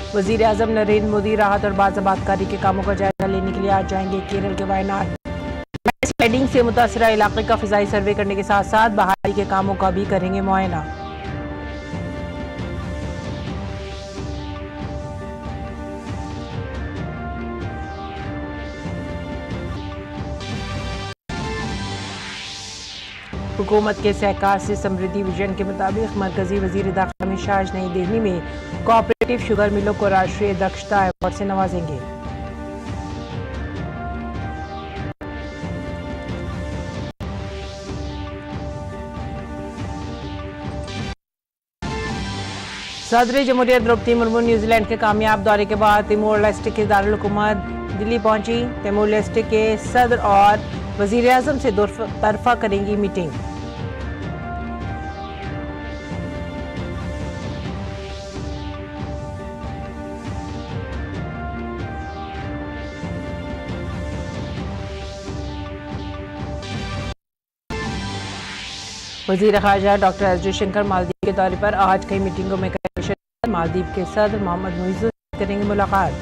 वजीर आजम नरेंद्र मोदी राहत और बाज़ाबातकारी के कामों का जायजा लेने के लिए आज जाएंगे केरल के वायनाड। लैंडस्लाइडिंग से मुतासरा इलाके का फिजाई सर्वे करने के साथ साथ बहाली के कामों का भी करेंगे मुआयना। हुकूमत के सहकार से समृद्धि विजन के मुताबिक मरकजी वजीर दाखिला अमित शाह आज नई दिल्ली में कोऑपरेटिव शुगर मिलों को राष्ट्रीय दक्षता अवार्ड से नवाजेंगे। सदर जमहूरियत द्रौपदी मुर्मू न्यूजीलैंड के कामयाब दौरे के बाद तिमोर लेस्टे के दारुल हुकूमत दिल्ली पहुंची। तिमोर लेस्टे के सदर और वजीर आजम से दो तरफा करेंगी मीटिंग। वजीर खारजा डॉक्टर एस जयशंकर मालदीव के दौरे पर आज कई मीटिंगों में मालदीव के सदर मोहम्मद मुइज़्ज़ से करेंगे मुलाकात।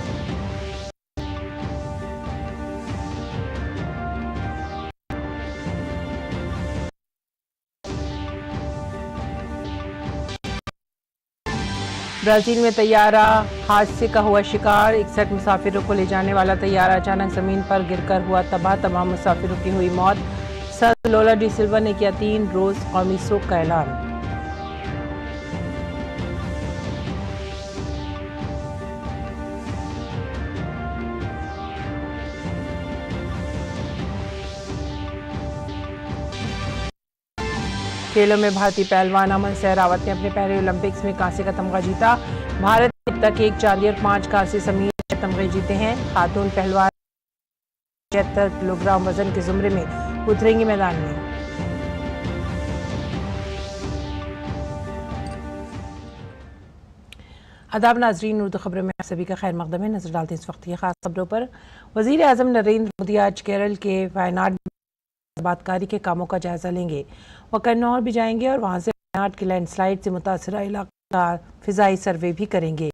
ब्राजील में तैयारा हादसे का हुआ शिकार। 61 मुसाफिरों को ले जाने वाला तैयारा अचानक जमीन पर गिरकर हुआ तबाह। तमाम मुसाफिरों की हुई मौत। सदर लोला डी सिल्वा ने किया 3 रोज कौमी शोक का ऐलान। खेलों में भारतीय पहलवान अमन सहरावत ने अपने पहले ओलंपिक्स में कांसे का तमगा जीता। भारत ने अब तक 1 चांदी और 5 कांसे समेत 6 तमगे जीते हैं। खातून पहलवान 75 किलोग्राम वजन के जुमरे में उतरेंगे मैदान में। आदाब नाजरीन, उर्दू खबरों में आप सभी का खैर मकदम है। नजर डालते हैं इस वक्त की खास खबरों पर। वजीर आजम नरेंद्र मोदी आज केरल के वायनाड बातकारी के कामों का जायजा लेंगे। वह कन्नौर भी जाएंगे और वहां से वायनाड की लैंडस्लाइड से मुतासरा इलाके का फिजाई सर्वे भी करेंगे।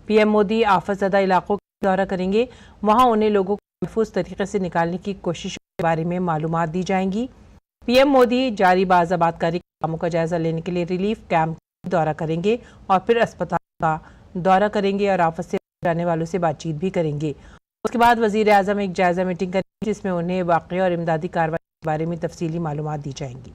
पीएम मोदी आफतज़दा इलाकों का दौरा करेंगे। वहां उन्हें लोगों को महफूज तरीके से निकालने की कोशिश के बारे में मालूमात दी जाएंगी। पीएम मोदी जारी बाज़ाबातकारी के कामों का जायजा लेने के लिए रिलीफ कैंप का दौरा करेंगे और फिर अस्पताल का दौरा करेंगे और आफत से जाने वालों से बातचीत भी करेंगे। उसके बाद वजीर आजम एक जायजा मीटिंग करेंगे जिसमें उन्हें वाक़या और इमदादी कार्रवाई के बारे में तफसीली मालूमात दी जाएंगी।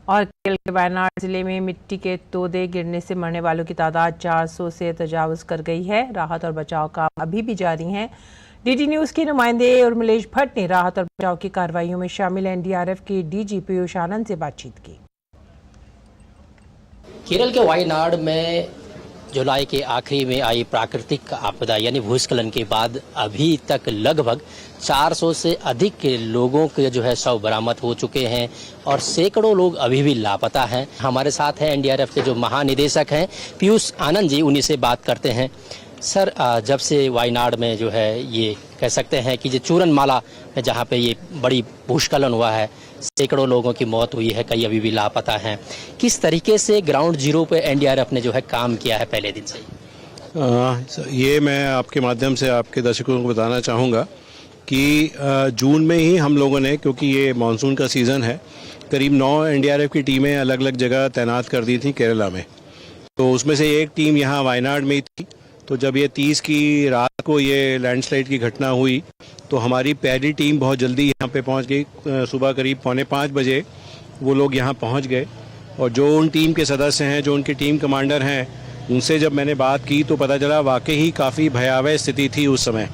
और केरल के वायनाड जिले में मिट्टी के तोदे गिरने से मरने वालों की तादाद 400 से तजावुज कर गई है। राहत और बचाव काम अभी भी जारी हैं। डीडी न्यूज के नुमाइंदे उर्मिलेश भट्ट ने राहत और बचाव की कार्रवाइयों में शामिल एनडीआरएफ के डीजी पीयूष आनंद से बातचीत की। केरल के वायनाड में जुलाई के आखिरी में आई प्राकृतिक आपदा यानी भूस्खलन के बाद अभी तक लगभग 400 से अधिक के लोगों के जो है शव बरामद हो चुके हैं और सैकड़ों लोग अभी भी लापता हैं। हमारे साथ हैं एनडीआरएफ के जो महानिदेशक हैं पीयूष आनंद जी, उन्हीं से बात करते हैं। सर, जब से वायनाड में जो है ये कह सकते हैं कि जो चूरनमाला में जहाँ पे ये बड़ी भूस्खलन हुआ है, सैकड़ों लोगों की मौत हुई है, कई अभी भी लापता हैं, किस तरीके से ग्राउंड जीरो पे एनडीआरएफ ने जो है काम किया है पहले दिन से ही? ये मैं आपके माध्यम से आपके दर्शकों को बताना चाहूँगा कि जून में ही हम लोगों ने, क्योंकि ये मानसून का सीज़न है, करीब 9 एनडीआरएफ की टीमें अलग अलग जगह तैनात कर दी थी केरला में। तो उसमें से एक टीम यहाँ वायनाड में थी। तो जब ये 30 की रात को ये लैंडस्लाइड की घटना हुई तो हमारी पहली टीम बहुत जल्दी यहाँ पे पहुँच गई। सुबह करीब 4:45 बजे वो लोग यहाँ पहुँच गए और जो उन टीम के सदस्य हैं, जो उनके टीम कमांडर हैं, उनसे जब मैंने बात की तो पता चला वाकई ही काफ़ी भयावह स्थिति थी उस समय।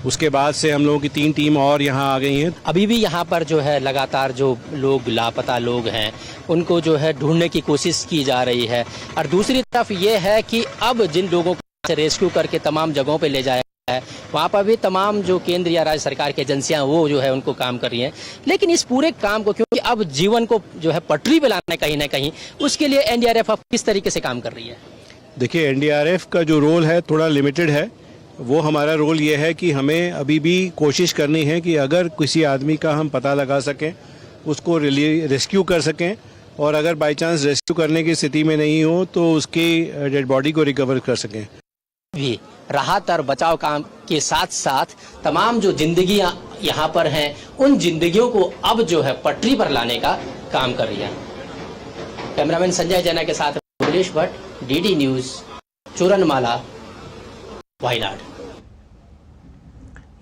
उसके बाद से हम लोगों की 3 टीम और यहाँ आ गई हैं। अभी भी यहाँ पर जो है लगातार जो लोग लापता लोग हैं उनको जो है ढूंढने की कोशिश की जा रही है और दूसरी तरफ ये है कि अब जिन लोगों को रेस्क्यू करके तमाम जगहों पे ले जाया है वहाँ पर भी तमाम जो केंद्र या राज्य सरकार की एजेंसियां वो जो है उनको काम कर रही हैं। लेकिन इस पूरे काम को, क्योंकि अब जीवन को जो है पटरी पे लाना कहीं ना कहीं, उसके लिए एनडीआरएफ अब किस तरीके से काम कर रही है? देखिए, एनडीआरएफ का जो रोल है थोड़ा लिमिटेड है। वो हमारा रोल ये है कि हमें अभी भी कोशिश करनी है कि अगर किसी आदमी का हम पता लगा सकें, उसको रेस्क्यू कर सकें और अगर बाई चांस रेस्क्यू करने की स्थिति में नहीं हो तो उसकी डेड बॉडी को रिकवर कर सकें। भी राहत और बचाव काम के साथ साथ तमाम जो जिंदगियां यहाँ पर हैं उन जिंदगियों को अब जो है पटरी पर लाने का काम कर रही है। कैमरामैन संजय जैना के साथ अखिलेश भट्ट, डीडी न्यूज, चूरनमाला, वायनाड।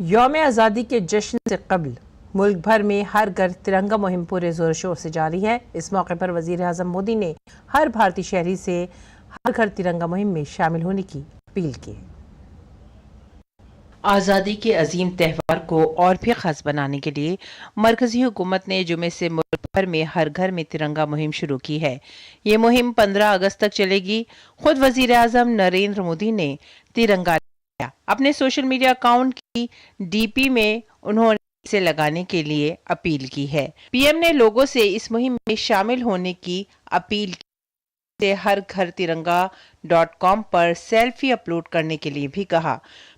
यौम आज़ादी के जश्न से कबल मुल्क भर में हर घर तिरंगा मुहिम पूरे जोर शोर से जारी है। इस मौके पर वजीर आज़म मोदी ने हर भारतीय शहरी से हर घर तिरंगा मुहिम में शामिल होने की अपील की। आज़ादी के अजीम त्यौहार को और भी खास बनाने के लिए मरकजी हुकूमत ने जुमे से मुल्क भर में हर घर में तिरंगा मुहिम शुरू की है। ये मुहिम 15 अगस्त तक चलेगी। खुद वजीर आज़म नरेंद्र मोदी ने तिरंगा अपने सोशल मीडिया अकाउंट की डीपी में उन्होंने इसे लगाने के लिए अपील की है। पीएम ने लोगों से इस मुहिम में शामिल होने की अपील की। हर घर तिरंगा.com पर सेल्फी अपलोड करने के लिए भी कहा।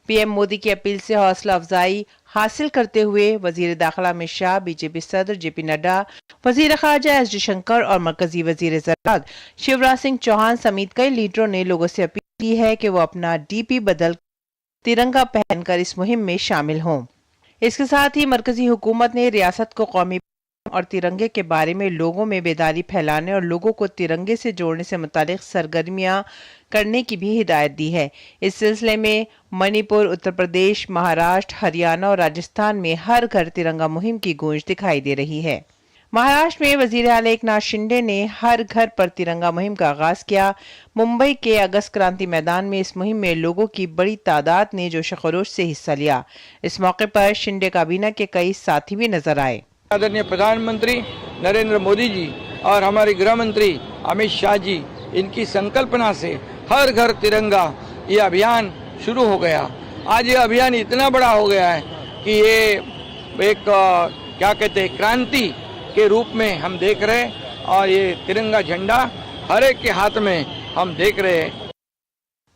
पीएम मोदी की अपील से हौसला अफजाई हासिल करते हुए वजीर दाखिला अमित शाह, बीजेपी सदर जेपी नड्डा, वजीर खारजा एस जयशंकर और मरकजी वजीर ज़राअत शिवराज सिंह चौहान समेत कई लीडरों ने लोगों से अपील की है कि वो अपना डीपी बदल तिरंगा पहनकर इस मुहिम में शामिल हों। इसके साथ ही मरकजी हुकूमत ने रियासत को कौमी और तिरंगे के बारे में लोगों में बेदारी फैलाने और लोगों को तिरंगे से जोड़ने से मुतालिक सरगर्मियां करने की भी हिदायत दी है। इस सिलसिले में मणिपुर, उत्तर प्रदेश, महाराष्ट्र, हरियाणा और राजस्थान में हर घर तिरंगा मुहिम की गूंज दिखाई दे रही है। महाराष्ट्र में वजीर आला एकनाथ शिंदे ने हर घर पर तिरंगा मुहिम का आगाज किया। मुंबई के अगस्त क्रांति मैदान में इस मुहिम में लोगों की बड़ी तादाद ने जोश खरोश से हिस्सा लिया। इस मौके पर शिंदे काबीना के कई साथी भी नजर आए। आदरणीय प्रधानमंत्री नरेंद्र मोदी जी और हमारे गृह मंत्री अमित शाह जी, इनकी संकल्पना से हर घर तिरंगा ये अभियान शुरू हो गया। आज ये अभियान इतना बड़ा हो गया है कि ये एक क्या कहते हैं क्रांति के रूप में हम देख रहे हैं और ये तिरंगा झंडा हर एक के हाथ में हम देख रहे हैं।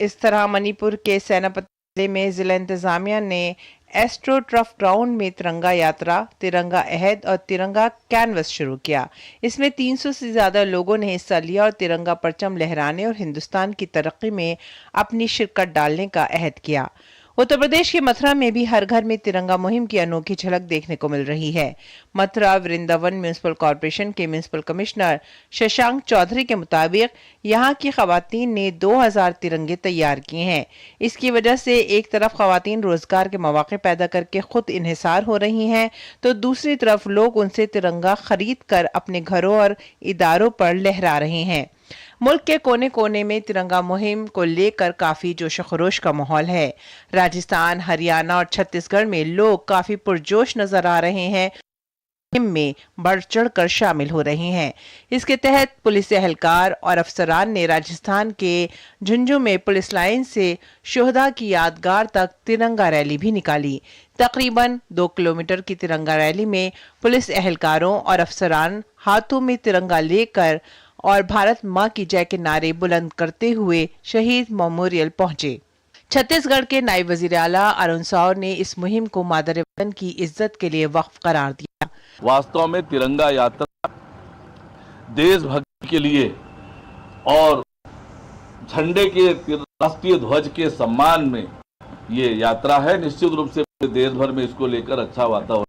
इस तरह मणिपुर के सेनापति में जिला इंतजामिया ने एस्ट्रो ट्रफ ग्राउंड में तिरंगा यात्रा, तिरंगा अहद और तिरंगा कैनवस शुरू किया। इसमें 300 से ज्यादा लोगों ने हिस्सा लिया और तिरंगा परचम लहराने और हिंदुस्तान की तरक्की में अपनी शिरकत डालने का अहद किया। उत्तर प्रदेश के मथुरा में भी हर घर में तिरंगा मुहिम की अनोखी झलक देखने को मिल रही है। मथुरा वृंदावन म्युनिसिपल कॉर्पोरेशन के म्युनिसिपल कमिश्नर शशांक चौधरी के मुताबिक यहाँ की खवातीन ने 2000 तिरंगे तैयार किए हैं। इसकी वजह से एक तरफ खवातीन रोजगार के मौके पैदा करके खुद इन्हिसार हो रही हैं, तो दूसरी तरफ लोग उनसे तिरंगा खरीद कर अपने घरों और इदारों पर लहरा रहे हैं। मुल्क के कोने कोने में तिरंगा मुहिम को लेकर काफी जोश खरोश का माहौल है। राजस्थान, हरियाणा और छत्तीसगढ़ में लोग काफी पुरजोश नजर आ रहे हैं, मुहिम में बढ़ चढ़कर शामिल हो रहे हैं। इसके तहत पुलिस एहलकार और अफसरान ने राजस्थान के झुंझुनू में पुलिस लाइन से शोहदा की यादगार तक तिरंगा रैली भी निकाली। तकरीबन 2 किलोमीटर की तिरंगा रैली में पुलिस एहलकारों और अफसरान हाथों में तिरंगा लेकर और भारत मां की जय के नारे बुलंद करते हुए शहीद मेमोरियल पहुंचे। छत्तीसगढ़ के नायब वजीर आला अरुण साव ने इस मुहिम को मादर वतन की इज्जत के लिए वक्फ करार दिया। वास्तव में तिरंगा यात्रा देशभक्ति के लिए और झंडे के राष्ट्रीय ध्वज के सम्मान में ये यात्रा है। निश्चित रूप से देश भर में इसको लेकर अच्छा वातावरण।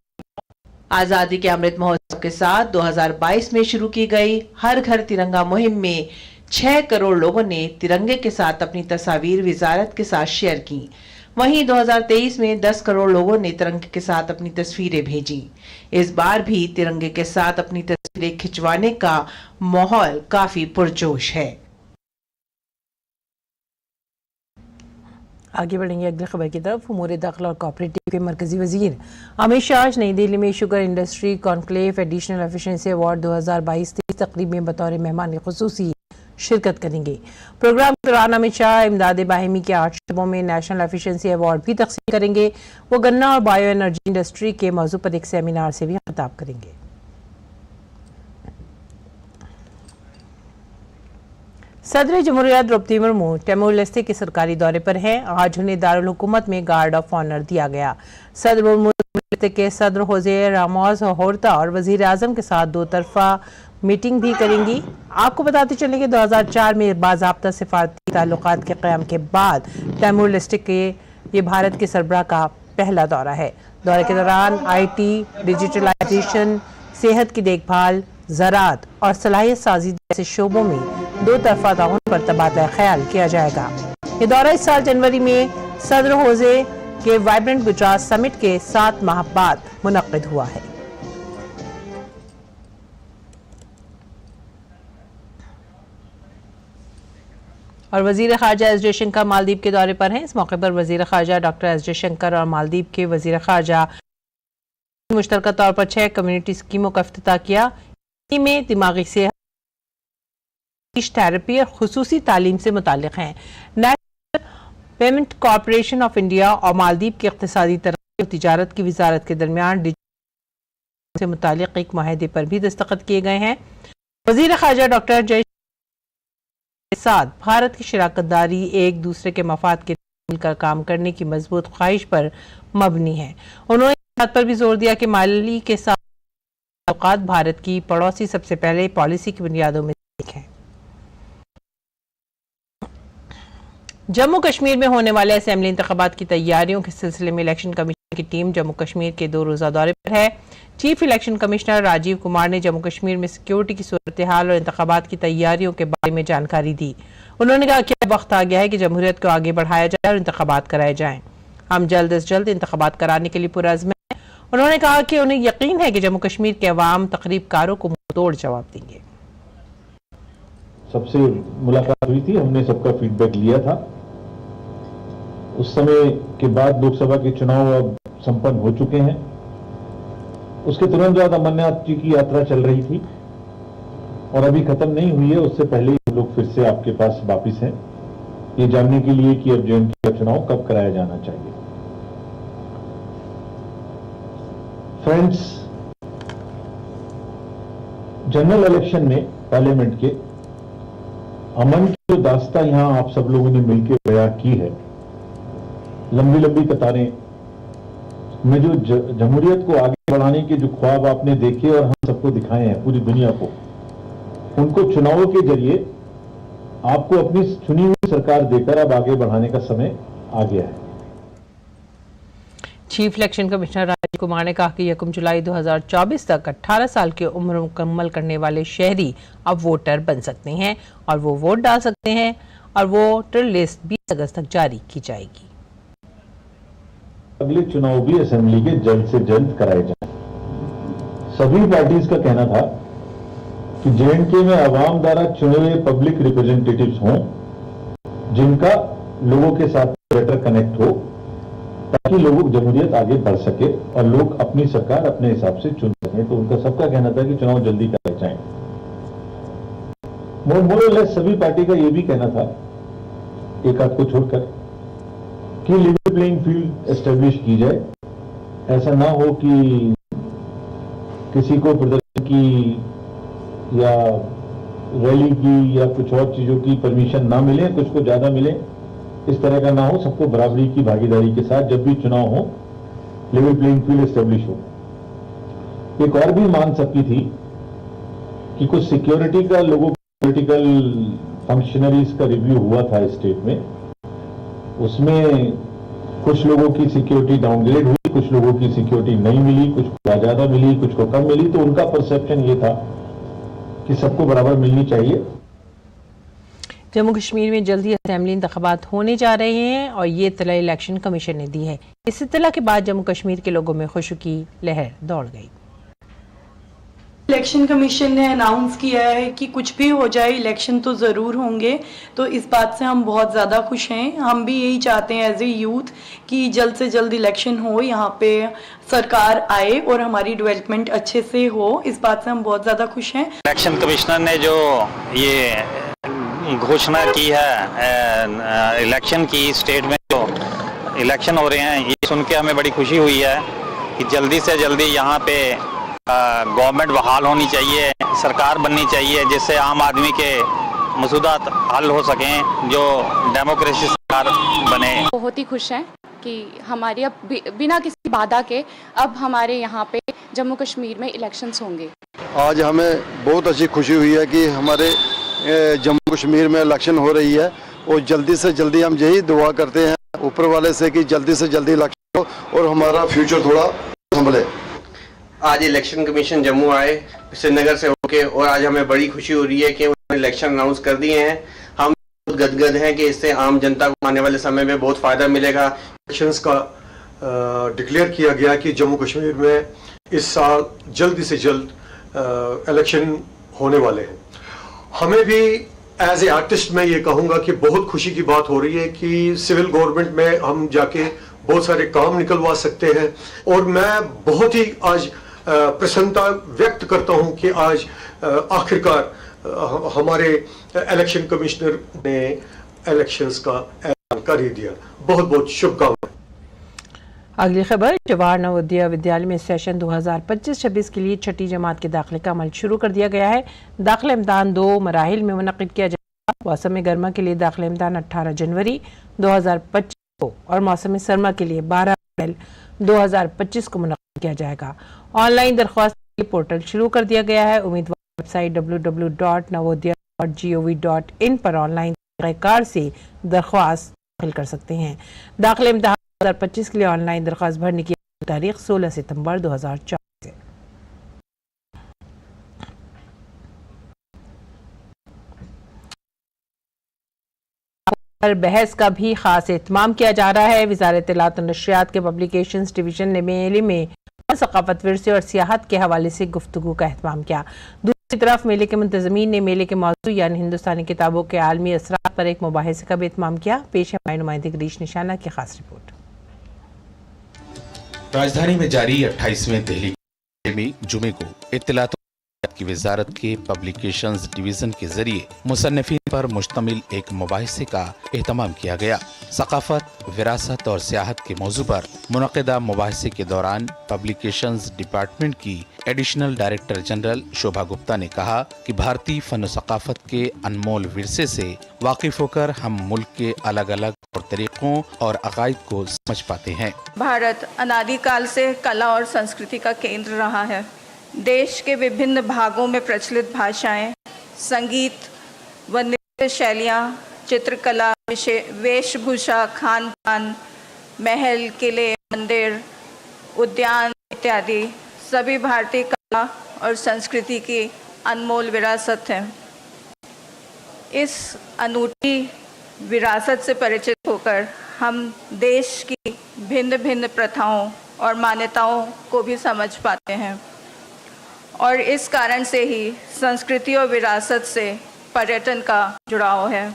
आजादी के अमृत महोत्सव के साथ 2022 में शुरू की गई हर घर तिरंगा मुहिम में 6 करोड़ लोगों ने तिरंगे के साथ अपनी तस्वीर वजारत के साथ शेयर की। वहीं 2023 में 10 करोड़ लोगों ने तिरंगे के साथ अपनी तस्वीरें भेजी। इस बार भी तिरंगे के साथ अपनी तस्वीरें खिंचवाने का माहौल काफी पुरजोश है। आगे बढ़ेंगे अगली खबर की तरफ। उमूर दाखिला और कोऑपरेटिव के मरकजी वजीर अमित शाह आज नई दिल्ली में sugar industry conclave additional efficiency award 2022 तकरीब में बतौर मेहमान खुसूसी शिरकत करेंगे। प्रोग्राम के दौरान अमित शाह इमदाद बाहिमी के 8 शोबों में नेशनल एफिशिएंसी अवार्ड भी तकसीम करेंगे। वो गन्ना और बायो एनर्जी इंडस्ट्री के मौजू पर एक सेमिनार से भी खिताब करेंगे। सदर जमहूरियत द्रौपदी मुर्मू तिमोर लेस्ते के सरकारी दौरे पर हैं। आज उन्हें दारुल हुकूमत में गार्ड ऑफ ऑनर दिया गया। सदर मुर्मू के सदर होजे रामोस होर्ता और वजीर आजम के साथ 2 तरफा मीटिंग भी करेंगी। आपको बताते चलें कि 2004 में बाज़ाब्ता सिफारती ताल्लुकात के क़याम के बाद तैमूर लिस्टिक के ये भारत के सरबराह का पहला दौरा है। दौरे के दौरान IT, डिजिटलाइजेशन, सेहत की देखभाल, ज़राअत और सलाहियत साजी जैसे शोबों में दो तरफा ताउन पर तबादला ख्याल किया जाएगा। ये दौरा इस साल जनवरी में सदर होजे के वाइब्रेंट गुजरात समिट के 7 माह बाद मुनक्किद हुआ है। और वजीर खारजा एस जयशंकर मालदीव के दौरे पर हैं। इस मौके पर वजीर खारजा डॉक्टर एस जयशंकर और मालदीव के वजीर खारजा मुश्तरका तौर पर 6 कम्युनिटी स्कीमों का इफ्तिताह किया। में दिमागी सेहत, थेरेपी और खुसूसी तालीम से मुताल्लिक हैं। National payment corporation of India और मालदीव की इक़्तिसादी तरक्की और तिजारत की वजारत के दरमियान डिजिटल से मुताल्लिक एक माहिदे पर भी दस्तखत किए गए हैं। वजीर खारजा डॉक्टर जयशंकर के साथ भारत की शराकतदारी एक दूसरे के मफाद के मिलकर काम करने की मजबूत ख्वाहिश पर मबनी है। उन्होंने इस बात पर भी जोर दिया कि माली के साथ ताल्लुकात भारत की पड़ोसी सबसे पहले पॉलिसी की बुनियादों में एक है। जम्मू कश्मीर में होने वाले असेंबली इंतखाबात की तैयारियों के सिलसिले में इलेक्शन कमीशन की टीम जम्मू कश्मीर के 2 रोज़ा दौरे पर है। Chief election commissioner Rajiv Kumar ने जम्मू कश्मीर में सिक्योरिटी की सूरत हाल और इंतखाबात की तैयारियों के बारे में जानकारी दी। उन्होंने कहा कि अब वक्त आ गया है कि जमहूरियत को आगे बढ़ाया जाए और इंतखाबात कराए जाएं। हम जल्द अज जल्द इंतखाबात कराने के लिए पुरअज़्म हैं। उन्होंने कहा कि उन्हें यकीन है कि जम्मू कश्मीर के अवाम तकरीबकारों को मुंहतोड़ जवाब देंगे। सबसे मुलाकात हुई थी, हमने सबका फीडबैक लिया था। उस समय के बाद लोकसभा के चुनाव अब संपन्न हो चुके हैं। उसके तुरंत बाद अमरनाथ जी की यात्रा चल रही थी और अभी खत्म नहीं हुई है। उससे पहले हम लोग फिर से आपके पास वापिस हैं ये जानने के लिए कि अब JNK का चुनाव कब कराया जाना चाहिए। फ्रेंड्स, जनरल इलेक्शन में पार्लियामेंट के अमन की जो दास्तां यहां आप सब लोगों ने मिलकर बयां की है, लंबी लंबी कतारें में जो जमहूरियत को आगे बढ़ाने के जो ख्वाब आपने देखे और हम सबको दिखाए हैं पूरी दुनिया को, उनको चुनावों के जरिए आपको अपनी चुनी हुई सरकार देकर अब आगे बढ़ाने का समय आ गया है। Chief election commissioner Rajiv Kumar ने कहा कि 1 जुलाई 2024 तक 18 साल की उम्र मुकम्मल करने वाले शहरी अब वोटर बन सकते हैं और वो वोट डाल सकते हैं और वोटर लिस्ट 20 अगस्त तक जारी की जाएगी। अगले चुनाव भी असेंबली के जल्द से जल्द कराए जाएं। सभी पार्टीज का कहना था कि JNK में अवाम द्वारा चुने हुए पब्लिक रिप्रेजेंटेटिव्स हों जिनका लोगों के साथ बेटर कनेक्ट हो, ताकि लोगों की जमहूरियत आगे बढ़ सके और लोग अपनी सरकार अपने हिसाब से चुन सकें। तो उनका सबका कहना था कि चुनाव जल्दी कराए जाएं। मोर और लेस सभी पार्टी का यह भी कहना था, एक आध को छोड़कर, कि लेवल प्लेइंग फील्ड एस्टेब्लिश की जाए। ऐसा ना हो कि किसी को प्रदर्शन की या रैली की या कुछ और चीजों की परमिशन ना मिले, कुछ को ज्यादा मिले, इस तरह का ना हो। सबको बराबरी की भागीदारी के साथ जब भी चुनाव हो लेवल प्लेइंग फील्ड एस्टेब्लिश हो। एक और भी मांग सबकी थी कि कुछ सिक्योरिटी का लोगों पॉलिटिकल फंक्शनरीज का रिव्यू हुआ था स्टेट में, उसमें कुछ लोगों की सिक्योरिटी डाउनग्रेड हुई, कुछ लोगों की सिक्योरिटी नहीं मिली, कुछ को ज्यादा मिली, कुछ को कम मिली। तो उनका परसेप्शन ये था कि सबको बराबर मिलनी चाहिए। जम्मू कश्मीर में जल्दी असेंबली इंतखाबात होने जा रहे हैं और ये इत्तला इलेक्शन कमीशन ने दी है। इस इत्तला के बाद जम्मू कश्मीर के लोगों में खुशी की लहर दौड़ गई। इलेक्शन कमीशन ने अनाउंस किया है कि कुछ भी हो जाए इलेक्शन तो ज़रूर होंगे, तो इस बात से हम बहुत ज़्यादा खुश हैं। हम भी यही चाहते हैं एज ए यूथ कि जल्द से जल्द इलेक्शन हो, यहाँ पे सरकार आए और हमारी डेवलपमेंट अच्छे से हो। इस बात से हम बहुत ज़्यादा खुश हैं। इलेक्शन कमिश्नर ने जो ये घोषणा की है इलेक्शन की, स्टेट में जो इलेक्शन हो रहे हैं, ये सुन के हमें बड़ी खुशी हुई है कि जल्दी से जल्दी यहाँ पे गवर्नमेंट बहाल होनी चाहिए, सरकार बननी चाहिए, जिससे आम आदमी के मसूदात हल हो सकें, जो डेमोक्रेसी सरकार बने। बहुत ही खुश हैं कि हमारी अब बिना किसी बाधा के अब हमारे यहाँ पे जम्मू कश्मीर में इलेक्शंस होंगे। आज हमें बहुत अच्छी खुशी हुई है कि हमारे जम्मू कश्मीर में इलेक्शन हो रही है और जल्दी से जल्दी हम यही दुआ करते हैं ऊपर वाले से कि जल्दी से जल्दी इलेक्शन हो और हमारा फ्यूचर थोड़ा संभले। आज इलेक्शन कमीशन जम्मू आए श्रीनगर से होके और आज हमें बड़ी खुशी हो रही है कि उन्होंने इलेक्शन अनाउंस कर दिए हैं। हम बहुत गदगद हैं कि इससे आम जनता को आने वाले समय में बहुत फ़ायदा मिलेगा। इलेक्शंस का डिक्लेयर किया गया कि जम्मू कश्मीर में इस साल जल्दी से जल्द इलेक्शन होने वाले हैं। हमें भी एज ए आर्टिस्ट मैं ये कहूँगा कि बहुत खुशी की बात हो रही है कि सिविल गवर्नमेंट में हम जाके बहुत सारे काम निकलवा सकते हैं और मैं बहुत ही आज प्रसन्नता व्यक्त करता हूं कि आज आखिरकार हमारे इलेक्शन कमिश्नर ने इलेक्शंस का ऐलान कर ही दिया। बहुत बहुत शुभकामनाएं। अगली खबर, जवाहर नवोदय विद्यालय में सेशन 2025-26 के लिए छठी जमात के दाखिले का अमल शुरू कर दिया गया है। दाखिला इम्तहान 2 मराहिल में मुनक़िद किया जाएगा। मौसम गर्मा के लिए दाखिला इम्तहान 18 जनवरी 2025 को और मौसम सरमा के लिए 12 अप्रैल 2025 को मुनक़िद किया जाएगा। ऑनलाइन दरख्वास्त के लिए पोर्टल शुरू कर दिया गया है। उम्मीदवार वेबसाइट www.navodaya.gov.in पर ऑनलाइन तरीक़ाकार से दरख्वास्त दाखिल कर सकते हैं। दाखिला इम्तहान 2025 के लिए ऑनलाइन दरख्वास्त भरने की तारीख 16 सितंबर 2004 है। बहस का भी खास एहतमाम किया जा रहा है। वज़ारत इत्तलात और नशरियात के पब्लिकेशंस डिवीजन ने मेले में सकाफत विरसे और सियाहत के हवाले से गुफ्तगू का एहतमाम किया। दूसरी तरफ मेले के मुंतज़मीन ने मेले के मौजू यानी हिंदुस्तानी किताबों के आलमी असरात पर एक मुबाहिसे का भी एहतमाम किया। पेश है हमारी नुमाइंदे गिरीश निशाना की खास रिपोर्ट। राजधानी में जारी 28वें दिल्ली में जुमे को इत्तलात की वजारत के पब्लिकेशंस डिवीजन के जरिए मुसन्निफीन पर मुश्तमिल एक मुबाहिसे का एहतमाम किया गया। सकाफत, विरासत और सियाहत के मौजू पर मुनक़िदा मुबाहिसे के दौरान पब्लिकेशंस डिपार्टमेंट की एडिशनल डायरेक्टर जनरल शोभा गुप्ता ने कहा कि भारतीय फन सकाफत के अनमोल विरसे से वाकिफ होकर हम मुल्क के अलग अलग और तरीकों और अकायद को समझ पाते हैं। भारत अनादिकाल से कला और संस्कृति का केंद्र रहा है। देश के विभिन्न भागों में प्रचलित भाषाएं, संगीत व नृत्य शैलियाँ, चित्रकला, वेशभूषा, खान पान, महल, किले, मंदिर, उद्यान इत्यादि सभी भारतीय कला और संस्कृति की अनमोल विरासत है। इस अनूठी विरासत से परिचित होकर हम देश की भिन्न भिन्न प्रथाओं और मान्यताओं को भी समझ पाते हैं और इस कारण से ही संस्कृति और विरासत से पर्यटन का जुड़ाव है।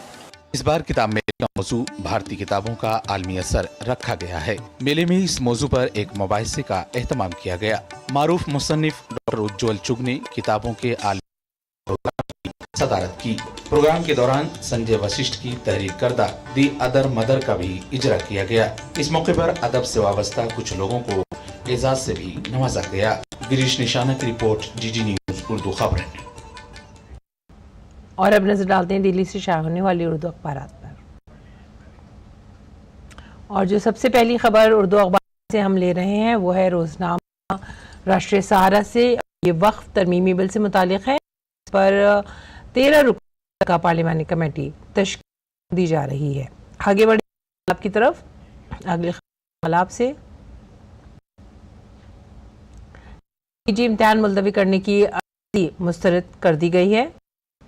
इस बार किताब मेले का मौजू भारतीय किताबों का आलमी असर रखा गया है। मेले में इस मौजू पर एक मुबाहिसे का एहतमाम किया गया। मारूफ मुसन्निफ डॉक्टर उज्ज्वल चुग ने किताबों के आलमी प्रोग्राम की सदारत की। प्रोग्राम के दौरान संजय वशिष्ठ की तहरीर करदा दी अदर मदर का भी इजरा किया गया। इस मौके पर अदब से वाबस्ता कुछ लोगों को एजाज से भी नवाजा गया। गिरीश निशाना की रिपोर्ट, DD न्यूज़ उर्दू खबरें। और अब नजर डालते हैं दिल्ली से शाया होने वाली उर्दू अखबारात पर। और जो सबसे पहली खबर उर्दू अखबार से हम ले रहे हैं वो है रोजनामा राष्ट्रीय सहारा से। ये वक्फ तरमीमी बिल से मुतालिक है। इस पर 13 रुकन का पार्लिमानी कमेटी तश्कील दी जा रही है। आगे बढ़े आपकी तरफ अगले खबर से। पीजी इम्तिहान मुलतवी करने की अर्जी मुस्तरद कर दी गई है।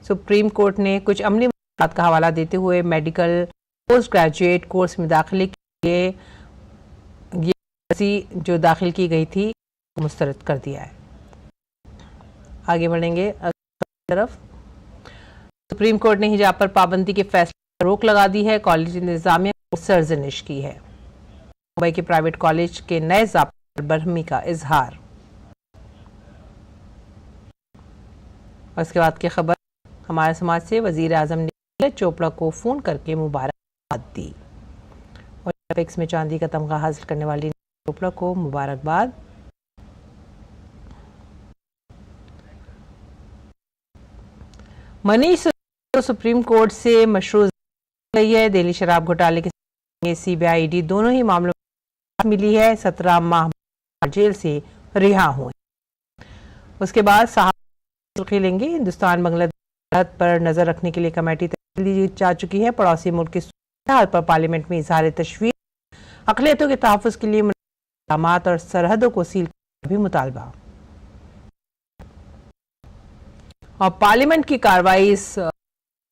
सुप्रीम कोर्ट ने कुछ अमली मामलात का हवाला देते हुए मेडिकल पोस्ट ग्रेजुएट कोर्स में दाखिले के लिए ये अर्जी जो दाखिल की गई थी मुस्तरद कर दिया है। आगे बढ़ेंगे तरफ। सुप्रीम कोर्ट ने हिजाब पर पाबंदी के फैसले पर रोक लगा दी है। कॉलेज इंतजामिया को सरजनिश की है। मुंबई के प्राइवेट कॉलेज के नए ज़ाब्ते पर बरहमी का इजहार। और इसके बाद की खबर हमारे समाज से, वजीर आजम ने नीरज चोपड़ा को फ़ोन करके मुबारकबाद दी। और ओलंपिक्स में चांदी का तमगा हासिल करने वाली नीरज चोपड़ा को मुबारकबाद। मनीष सिसोदिया सुप्रीम कोर्ट से मशरूत गई है। दिल्ली शराब घोटाले के CBI ED दोनों ही मामलों में मिली है। 17 माह जेल से रिहा हुए। उसके बाद सुर्खी लेंगे। हिंदुस्तान बांग्लादेश पर नजर रखने के लिए कमेटी तश्कील दी जा चुकी है। पड़ोसी मुल्क की सूरत पर पार्लियामेंट में इजहार तशवीश, अक़लियतों के तहफ़्फ़ुज़ के लिए इक़दामात और सरहदों को सील करने का भी मुतालबा। और पार्लियामेंट की कार्रवाई इस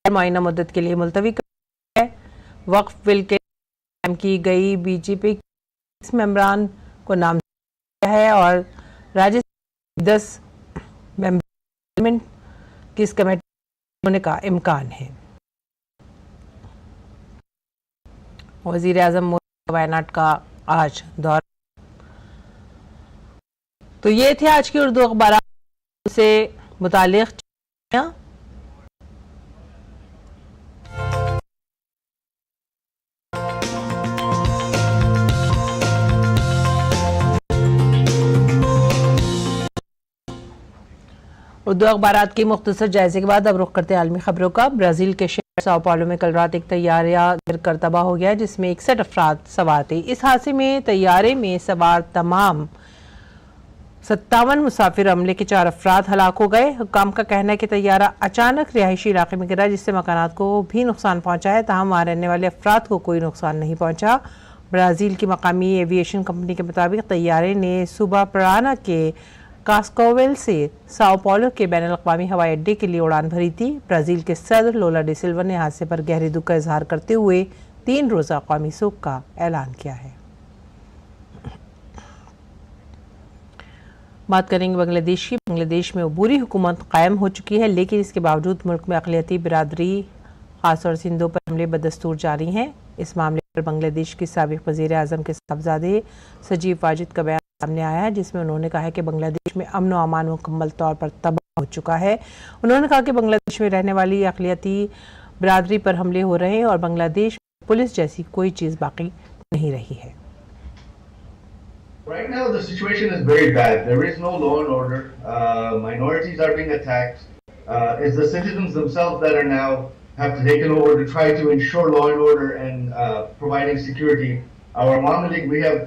मुआयना मुद्दत के लिए मुलतवी है। वक्फ बिल के की गई बीजेपी के मेंबरान को नाम दिया है और राज्यसभा 10 मेंबर की इस कमेटी होने का इम्कान है। वज़ीर आज़म वायनाड का आज दौरा। तो ये थे आज की उर्दू अखबार से मुतालिक। उर्दू अखबारात के मुख्तसर जायजे के बाद अब रुख करते आलमी खबरों का। ब्राज़ील के शहर साओ पाउलो में कल रात एक तैयारा गिरकर तबाह हो गया जिसमें 61 अफराद सवार थे। इस हादसे में तैयारे में सवार तमाम 57 मुसाफिर अमले के 4 अफराद हलाक हो गए। हुक्काम का कहना है कि तैयारा अचानक रिहायशी इलाके में गिरा जिससे मकानात को भी नुकसान पहुंचा है, ताहम वहां रहने वाले अफराद को कोई नुकसान नहीं पहुंचा। ब्राज़ील की मकामी एविएशन कंपनी के मुताबिक तैयारे ने सुबह पराना के कास्कोवेल से साओ पाउलो के बैनुल अक़वामी हवाई अड्डे के लिए उड़ान भरी थी। ब्राज़ील के सदर लोला डी सिल्वा ने हादसे पर गहरे दुख का इजहार करते हुए 3 रोज़ा कौमी शोक का ऐलान किया है। बात करेंगे बांग्लादेश की। बांग्लादेश में अबूरी हुकूमत कायम हो चुकी है, लेकिन इसके बावजूद मुल्क में अक़लियती बिरादरी खासतौर से हिंदुओं पर हमले बदस्तूर जारी हैं। इस मामले पर बांग्लादेश की साबिक़ वज़ीर आज़म के साहबजादे सजीव वाजिद का बयान सामने आया है जिसमें उन्होंने कहा है कि बांग्लादेश में अमन व अमान मुकम्मल तौर पर तबाह हो चुका है। उन्होंने कहा कि बांग्लादेश में रहने वाली अक़लियती बिरादरी पर हमले हो रहे हैं और बांग्लादेश में पुलिस जैसी कोई चीज़ बाकी नहीं रही है। Right now the situation is very bad. There is no law and order. Minorities are being attacked. It's the citizens themselves that are now have taken over to try to ensure law and order and providing security. Our Awami League, we have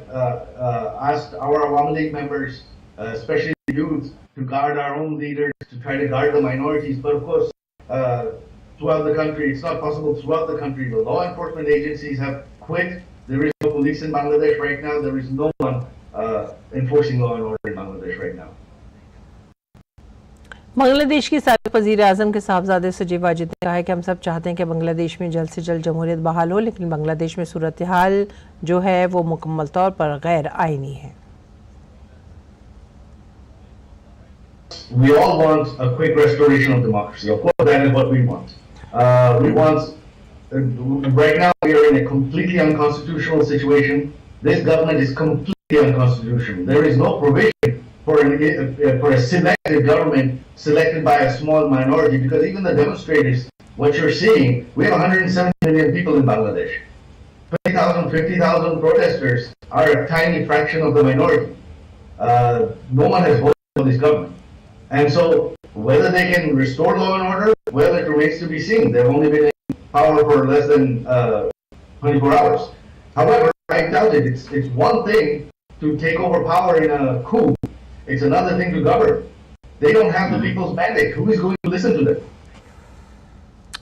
asked our Awami League members, especially the youth, to guard our own leaders, to try to guard the minorities. But of course, throughout the country, it's not possible throughout the country. The law enforcement agencies have quit. There is no police in Bangladesh right now. There is no one enforcing law and order in Bangladesh right now. Bangladesh की साबिक़ वज़ीर आज़म के साहबजादे सजीव वाजिद ने कहा है कि हम सब चाहते हैं कि बांग्लादेश में जल्द से जल्द जमहूरियत बहाल हो, लेकिन बांग्लादेश में सूरत हाल जो है वो मुकम्मल तौर पर गैर आइनी है। We all want a quick restoration of democracy. Of course, that is what we want. We want. Right now, we are in a completely unconstitutional situation. This government is completely unconstitutional. There is no provision for a selective government selected by a small minority, because even the demonstrators, what you're seeing, we have 170 million people in Bangladesh. 20,000, 50,000 protesters are a tiny fraction of the minority. No one has voted for this government. And so, whether they can restore law and order, well, it remains to be seen. They've only been in power for less than 24 hours. However, I doubt it. It's one thing to take over power in a coup. It's another thing to govern. They don't have the people's mandate. Who is going to listen to them?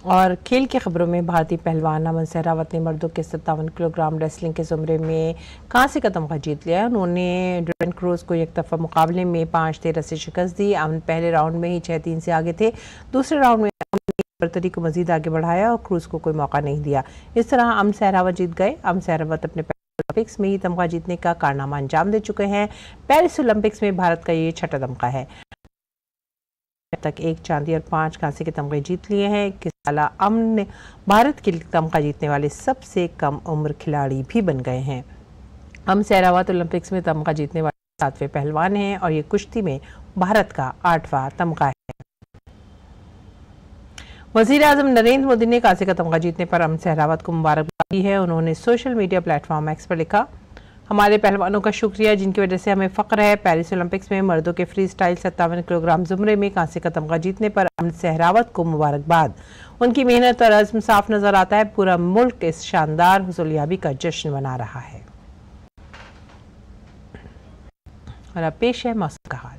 और खेल की खबरों में भारतीय पहलवान अमन सहरावत ने मर्दों के 57 किलोग्राम रेसलिंग के ज़ुमरे में कांसे का तमगा जीत लिया। उन्होंने ड्यूरेंट क्रूज को एक तरफा मुकाबले में 5-13 से शिकस्त दी। अमन पहले राउंड में ही 6-3 से आगे थे। दूसरे राउंड में अमन ने बर्तरी को मजीद आगे बढ़ाया और क्रूज को कोई मौका नहीं दिया। इस तरह अमन सहरावत जीत गए। अमन सहरावत अपने ओलंपिक्स में ही तमगा जीतने का कारनामा अंजाम दे चुके हैं। पेरिस ओलंपिक्स में भारत का ये 6ठा तमगा है। अब तक 1 चांदी और 5 कांसे के तमगे जीत लिए हैं। इस साल अमन ने भारत के तमगा जीतने वाले सबसे कम उम्र खिलाड़ी भी बन गए हैं। अमन सहरावत ओलंपिक्स में तमगा जीतने वाले 7वें पहलवान हैं और ये कुश्ती में भारत का 8वां तमगा है। वज़ीर आज़म नरेंद्र मोदी ने कांसे का तमगा जीतने पर अमन सहरावत को मुबारकबाद दी है। उन्होंने सोशल मीडिया प्लेटफॉर्म एक्स पर लिखा, हमारे पहलवानों का शुक्रिया जिनकी वजह से हमें फ़ख्र है। पेरिस ओलंपिक्स में मर्दों के फ्री स्टाइल 57 किलोग्राम ज़ुमरे में कांसे का तमगा जीतने पर अमन सहरावत को मुबारकबाद। उनकी मेहनत और अज़्म साफ नज़र आता है। पूरा मुल्क इस शानदार हुसूलियाबी का जश्न मना रहा है। और अब पेश है मौसम का हाल।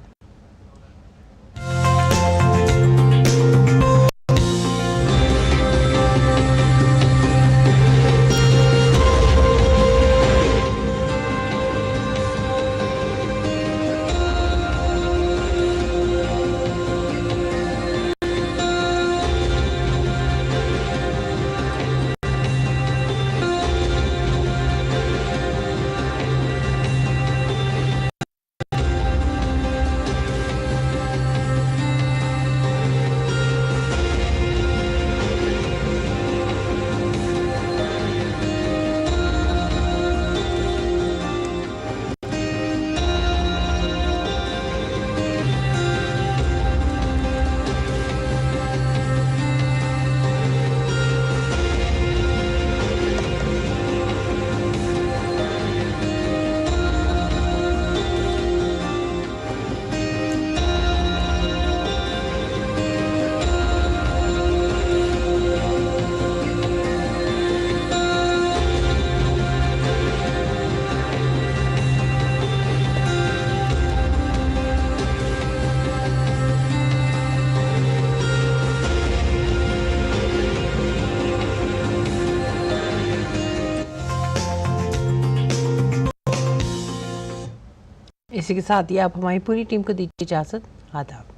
इसी के साथ ही आप हमारी पूरी टीम को दीजिए इजाज़त। आदाब।